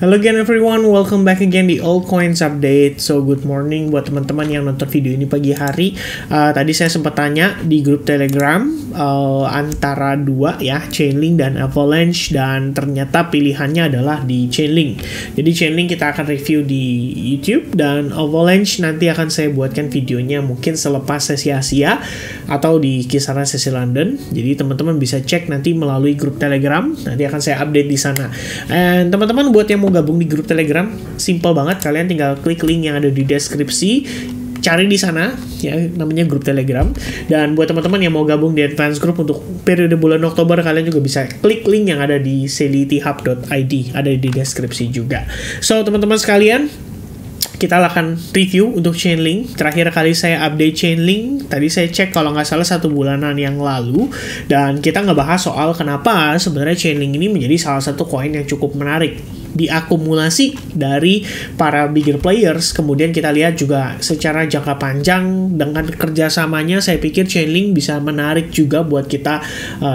Hello again everyone, welcome back again di All Coins Update. So good morning buat teman-teman yang nonton video ini pagi hari. Tadi saya sempat tanya di grup Telegram antara dua ya, Chainlink dan Avalanche, dan ternyata pilihannya adalah di Chainlink. Jadi Chainlink kita akan review di YouTube dan Avalanche nanti akan saya buatkan videonya mungkin selepas sesi Asia atau di kisaran sesi London. Jadi teman-teman bisa cek nanti melalui grup Telegram. Nanti akan saya update di sana. Dan teman-teman buat yang mau gabung di grup Telegram, simple banget, kalian tinggal klik link yang ada di deskripsi, cari di sana ya, namanya grup Telegram. Dan buat teman-teman yang mau gabung di advance group untuk periode bulan Oktober, kalian juga bisa klik link yang ada di selitihub.id, ada di deskripsi juga. So teman-teman sekalian, kita akan review untuk Chainlink. Terakhir kali saya update Chainlink, tadi saya cek kalau nggak salah 1 bulanan yang lalu, dan kita ngebahas soal kenapa sebenarnya Chainlink ini menjadi salah satu koin yang cukup menarik diakumulasi dari para bigger players. Kemudian kita lihat juga secara jangka panjang dengan kerjasamanya, saya pikir Chainlink bisa menarik juga buat kita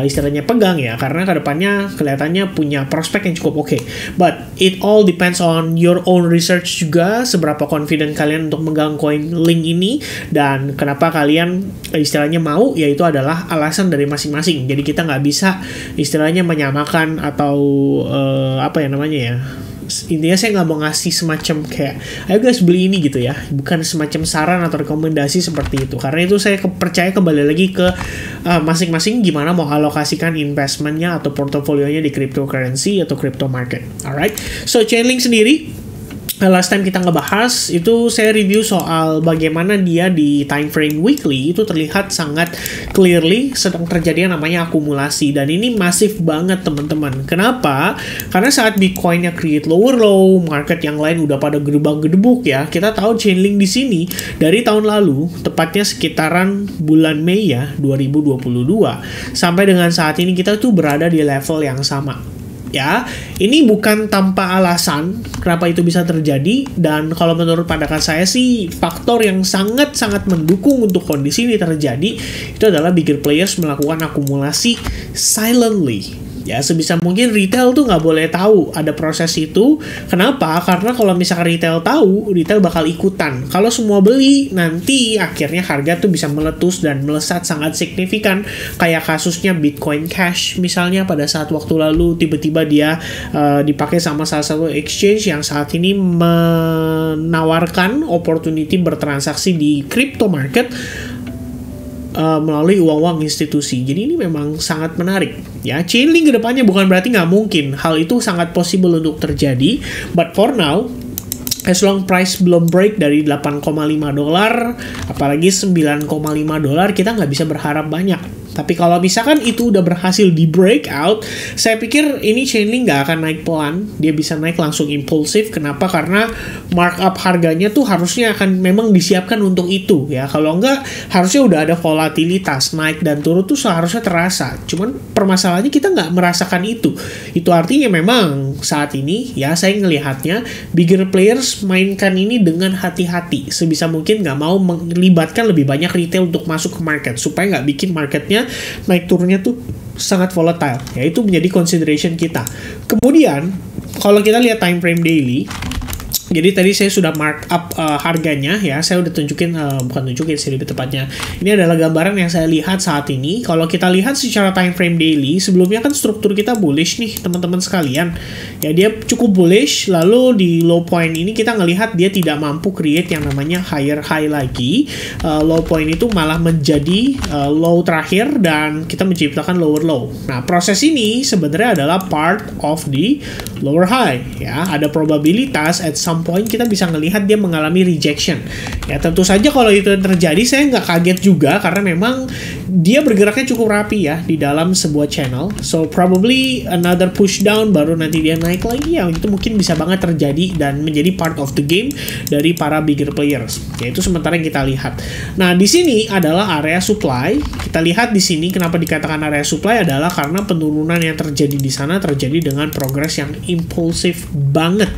istilahnya pegang ya, karena kedepannya kelihatannya punya prospek yang cukup oke. But it all depends on your own research juga, seberapa confident kalian untuk megang koin Link ini dan kenapa kalian istilahnya mau, yaitu adalah alasan dari masing-masing. Jadi kita nggak bisa istilahnya menyamakan atau apa ya namanya ya, intinya saya nggak mau ngasih semacam kayak ayo guys beli ini gitu ya, bukan semacam saran atau rekomendasi seperti itu, karena itu saya percaya kembali lagi ke masing-masing gimana mau alokasikan investmentnya atau portofolionya di cryptocurrency atau crypto market. Alright, so Chainlink sendiri, last time kita ngebahas itu saya review soal bagaimana dia di time frame weekly itu terlihat sangat clearly sedang terjadi yang namanya akumulasi, dan ini masif banget teman-teman. Kenapa? Karena saat Bitcoinnya create lower low, market yang lain udah pada gedebak-gedebuk ya. Kita tahu Chainlink di sini dari tahun lalu, tepatnya sekitaran bulan Mei ya 2022 sampai dengan saat ini kita tuh berada di level yang sama. Ya, ini bukan tanpa alasan kenapa itu bisa terjadi, dan kalau menurut pandangan saya sih faktor yang sangat-sangat mendukung untuk kondisi ini terjadi itu adalah bigger players melakukan akumulasi silently. Ya, sebisa mungkin retail tuh nggak boleh tahu ada proses itu. Kenapa? Karena kalau misalkan retail tahu, retail bakal ikutan. Kalau semua beli, nanti akhirnya harga tuh bisa meletus dan melesat sangat signifikan. Kayak kasusnya Bitcoin Cash misalnya, pada saat waktu lalu tiba-tiba dia dipakai sama salah satu exchange yang saat ini menawarkan opportunity bertransaksi di crypto market melalui uang-uang institusi. Jadi ini memang sangat menarik ya. Chainlink kedepannya bukan berarti nggak mungkin, hal itu sangat possible untuk terjadi, but for now as long price belum break dari 8,5 dolar, apalagi 9,5 dolar, kita nggak bisa berharap banyak. Tapi kalau misalkan itu udah berhasil di breakout, saya pikir ini Chainlink nggak akan naik pelan, dia bisa naik langsung impulsif. Kenapa? Karena markup harganya tuh harusnya akan memang disiapkan untuk itu ya. Kalau nggak, harusnya udah ada volatilitas, naik dan turun tuh seharusnya terasa. Cuman permasalahannya kita nggak merasakan itu. Itu artinya memang saat ini ya saya ngelihatnya bigger players mainkan ini dengan hati-hati. Sebisa mungkin nggak mau melibatkan lebih banyak retail untuk masuk ke market, supaya nggak bikin marketnya naik turunnya tuh sangat volatile ya. Itu menjadi consideration kita. Kemudian kalau kita lihat time frame daily, jadi tadi saya sudah mark up harganya ya, saya udah tunjukin, bukan tunjukin sih lebih tepatnya, ini adalah gambaran yang saya lihat saat ini. Kalau kita lihat secara time frame daily, sebelumnya kan struktur kita bullish nih teman-teman sekalian ya, dia cukup bullish, lalu di low point ini kita ngelihat dia tidak mampu create yang namanya higher high lagi. Low point itu malah menjadi low terakhir dan kita menciptakan lower low. Nah, proses ini sebenarnya adalah part of the lower high ya. Ada probabilitas at some point kita bisa ngelihat dia mengalami rejection ya. Tentu saja kalau itu terjadi saya nggak kaget juga, karena memang dia bergeraknya cukup rapi ya di dalam sebuah channel. So probably another push down baru nanti dia naik lagi ya, itu mungkin bisa banget terjadi dan menjadi part of the game dari para bigger players ya. Itu sementara yang kita lihat. Nah, di sini adalah area supply. Kita lihat di sini kenapa dikatakan area supply adalah karena penurunan yang terjadi di sana terjadi dengan progres yang impulsif banget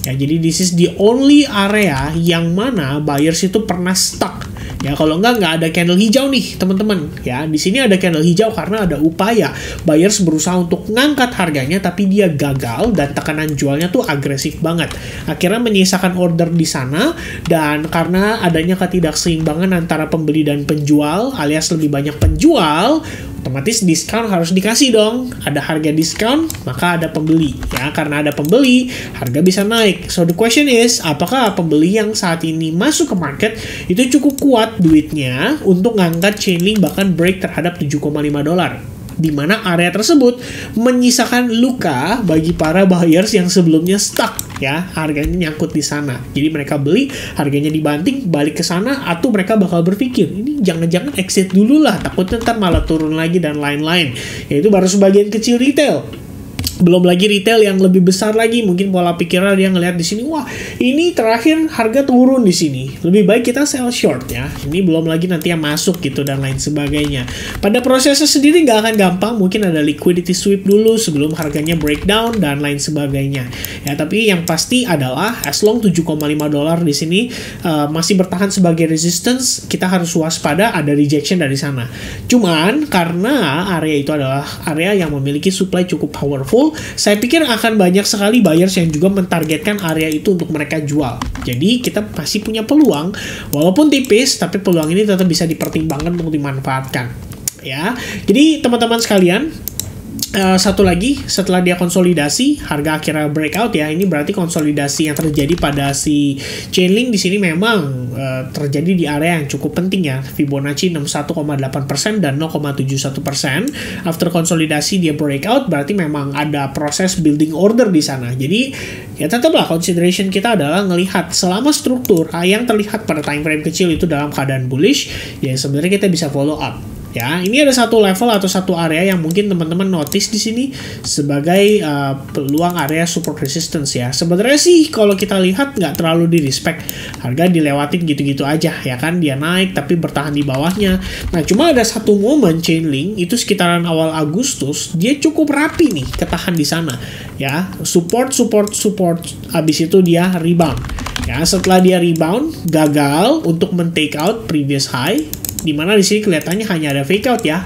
ya. Jadi this is the only area yang mana buyers itu pernah stuck Ya, kalau nggak ada candle hijau nih, teman-teman. Ya, di sini ada candle hijau karena ada upaya buyers berusaha untuk ngangkat harganya, tapi dia gagal dan tekanan jualnya tuh agresif banget. Akhirnya menyisakan order di sana, dan karena adanya ketidakseimbangan antara pembeli dan penjual, alias lebih banyak penjual, otomatis diskon harus dikasih dong. Ada harga diskon, maka ada pembeli. Ya, karena ada pembeli, harga bisa naik. So the question is, apakah pembeli yang saat ini masuk ke market itu cukup kuat duitnya untuk ngangkat Chainlink bahkan break terhadap $7,5, di mana area tersebut menyisakan luka bagi para buyers yang sebelumnya stuck, ya, harganya nyangkut di sana. Jadi mereka beli, harganya dibanting, balik ke sana, atau mereka bakal berpikir, ini jangan-jangan exit dulu lah, takutnya ntar malah turun lagi dan lain-lain. Yaitu baru sebagian kecil retail. Belum lagi retail yang lebih besar lagi, mungkin pola pikirnya dia ngelihat di sini, wah ini terakhir harga turun di sini, lebih baik kita sell short ya. Ini belum lagi nanti yang masuk gitu dan lain sebagainya. Pada prosesnya sendiri nggak akan gampang, mungkin ada liquidity sweep dulu sebelum harganya breakdown dan lain sebagainya. Ya, tapi yang pasti adalah as long $7,5 di sini masih bertahan sebagai resistance, kita harus waspada ada rejection dari sana. Cuman karena area itu adalah area yang memiliki supply cukup powerful, saya pikir akan banyak sekali buyers yang juga mentargetkan area itu untuk mereka jual. Jadi kita pasti punya peluang, walaupun tipis, tapi peluang ini tetap bisa dipertimbangkan untuk dimanfaatkan. Ya, jadi teman-teman sekalian, satu lagi, setelah dia konsolidasi, harga akhirnya breakout ya. Ini berarti konsolidasi yang terjadi pada si Chainlink di sini memang terjadi di area yang cukup penting ya. Fibonacci 61,8% dan 0,71%. After konsolidasi dia breakout, berarti memang ada proses building order di sana. Jadi ya tetaplah consideration kita adalah ngelihat selama struktur yang terlihat pada time frame kecil itu dalam keadaan bullish, ya sebenarnya kita bisa follow up. Ya, ini ada satu level atau satu area yang mungkin teman-teman notice di sini sebagai peluang area support resistance ya. Sebenarnya sih kalau kita lihat nggak terlalu di respect, harga dilewatin gitu-gitu aja ya kan, dia naik tapi bertahan di bawahnya. Nah, cuma ada satu momen Chainlink itu sekitaran awal Agustus, dia cukup rapi nih, ketahan di sana ya, support, habis itu dia rebound. Ya, setelah dia rebound, gagal untuk men-take out previous high, dimana di sini kelihatannya hanya ada fake out ya.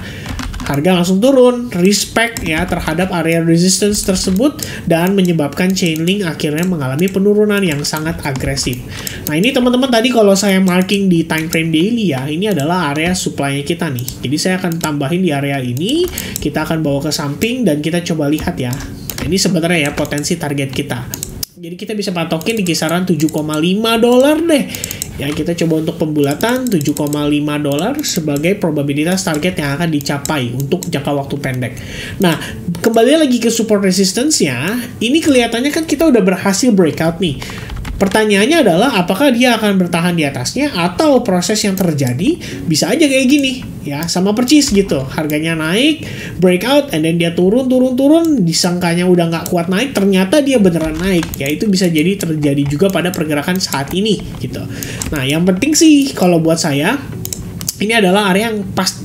Harga langsung turun, respect ya terhadap area resistance tersebut, dan menyebabkan Chainlink akhirnya mengalami penurunan yang sangat agresif. Nah, ini teman-teman tadi kalau saya marking di time frame daily ya, ini adalah area supply-nya kita nih. Jadi saya akan tambahin di area ini, kita akan bawa ke samping dan kita coba lihat ya. Nah, ini sebenarnya ya potensi target kita. Jadi kita bisa patokin di kisaran $7,5 deh. Ya, kita coba untuk pembulatan $7,5 sebagai probabilitas target yang akan dicapai untuk jangka waktu pendek. Nah, kembali lagi ke support resistance-nya, ini kelihatannya kan kita udah berhasil breakout nih. Pertanyaannya adalah apakah dia akan bertahan di atasnya atau proses yang terjadi bisa aja kayak gini ya, sama percis gitu. Harganya naik, breakout, and then dia turun, disangkanya udah nggak kuat naik, ternyata dia beneran naik. Ya, itu bisa jadi terjadi juga pada pergerakan saat ini gitu. Nah, yang penting sih kalau buat saya, ini adalah area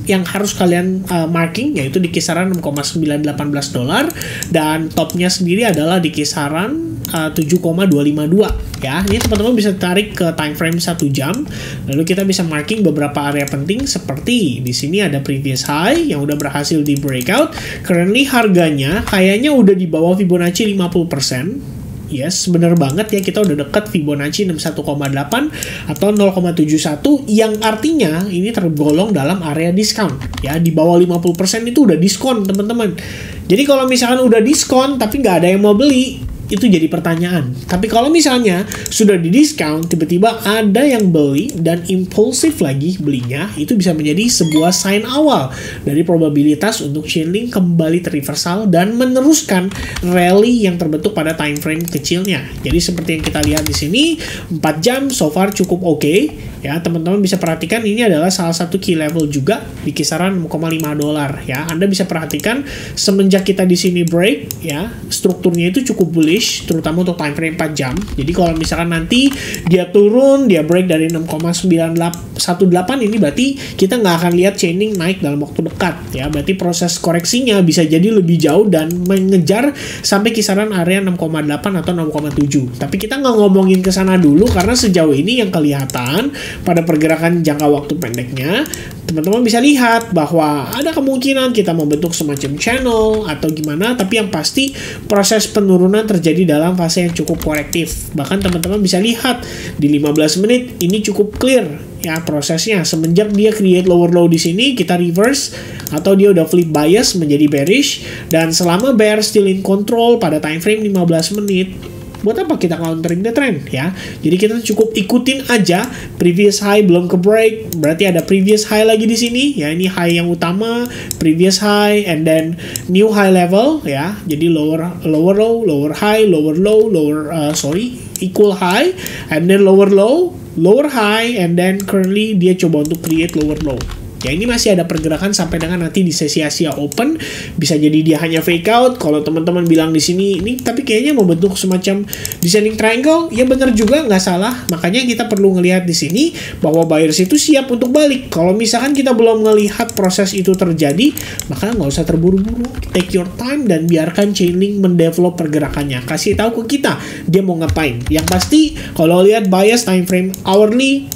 yang harus kalian marking, yaitu di kisaran $6,918, dan topnya sendiri adalah di kisaran 7,252 ya. Ini teman-teman bisa tarik ke time frame 1 jam, lalu kita bisa marking beberapa area penting seperti di sini ada previous high yang udah berhasil di breakout. Currently harganya kayaknya udah di bawah Fibonacci 50%. Yes, bener banget ya, kita udah dekat Fibonacci 61,8 atau 0,71, yang artinya ini tergolong dalam area diskon ya. Di bawah 50% itu udah diskon teman-teman. Jadi kalau misalkan udah diskon tapi nggak ada yang mau beli, itu jadi pertanyaan. Tapi kalau misalnya sudah di diskon, tiba-tiba ada yang beli dan impulsif lagi belinya, itu bisa menjadi sebuah sign awal dari probabilitas untuk Chainlink kembali terreversal dan meneruskan rally yang terbentuk pada time frame kecilnya. Jadi seperti yang kita lihat di sini, 4 jam so far cukup oke. Ya, teman-teman bisa perhatikan ini adalah salah satu key level juga di kisaran $6,5 ya. Anda bisa perhatikan semenjak kita di sini break ya, strukturnya itu cukup bullish, terutama untuk time frame 4 jam. Jadi kalau misalkan nanti dia turun, dia break dari 6,918, ini berarti kita nggak akan lihat Chainlink naik dalam waktu dekat ya. Berarti proses koreksinya bisa jadi lebih jauh dan mengejar sampai kisaran area 6,8 atau 6,7. Tapi kita nggak ngomongin ke sana dulu karena sejauh ini yang kelihatan pada pergerakan jangka waktu pendeknya, teman-teman bisa lihat bahwa ada kemungkinan kita membentuk semacam channel atau gimana, tapi yang pasti proses penurunan terjadi dalam fase yang cukup korektif. Bahkan teman-teman bisa lihat di 15 menit ini cukup clear ya prosesnya. Semenjak dia create lower low di sini, kita reverse atau dia udah flip bias menjadi bearish, dan selama bear still in control pada time frame 15 menit, buat apa kita countering the trend ya? Jadi kita cukup ikutin aja. Previous high belum ke break, berarti ada previous high lagi di sini ya. Ini high yang utama, previous high, and then new high level ya. Jadi lower low, lower high, lower low, equal high, and then lower low, lower high, and then currently dia coba untuk create lower low. Ya, ini masih ada pergerakan sampai dengan nanti di sesi Asia Open. Bisa jadi dia hanya fake out. Kalau teman-teman bilang di sini ini tapi kayaknya mau bentuk semacam descending triangle, ya benar juga, nggak salah. Makanya kita perlu ngelihat di sini bahwa buyers itu siap untuk balik. Kalau misalkan kita belum ngelihat proses itu terjadi, maka nggak usah terburu-buru. Take your time dan biarkan Chainlink mendevelop pergerakannya. Kasih tahu ke kita dia mau ngapain. Yang pasti kalau lihat bias time frame hourly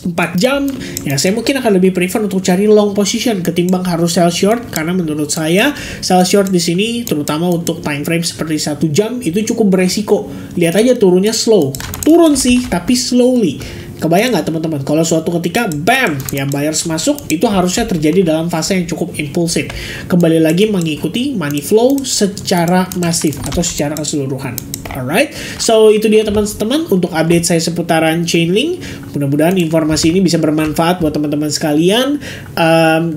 4 jam, ya saya mungkin akan lebih prefer untuk cari long position ketimbang harus sell short, karena menurut saya sell short di sini terutama untuk time frame seperti 1 jam itu cukup beresiko. Lihat aja turunnya slow. Turun sih tapi slowly. Kebayang nggak teman-teman kalau suatu ketika bam ya buyers masuk, itu harusnya terjadi dalam fase yang cukup impulsif. Kembali lagi mengikuti money flow secara masif atau secara keseluruhan. Alright, so itu dia teman-teman untuk update saya seputaran Chainlink. Mudah-mudahan informasi ini bisa bermanfaat buat teman-teman sekalian.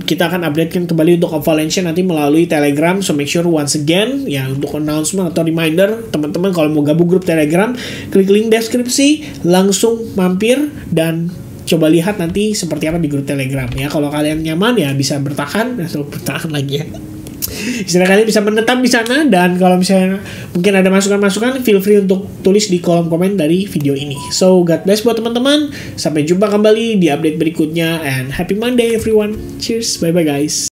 Kita akan updatekan kembali untuk avalanche nanti melalui Telegram. So make sure once again ya, untuk announcement atau reminder teman-teman kalau mau gabung grup Telegram, klik link deskripsi, langsung mampir dan coba lihat nanti seperti apa di grup Telegram ya. Kalau kalian nyaman ya bisa bertahan lagi ya. Istilah kalian bisa menetap di sana, dan kalau misalnya mungkin ada masukan-masukan, feel free untuk tulis di kolom komen dari video ini. So God bless buat teman-teman. Sampai jumpa kembali di update berikutnya, and happy Monday everyone. Cheers, bye bye guys.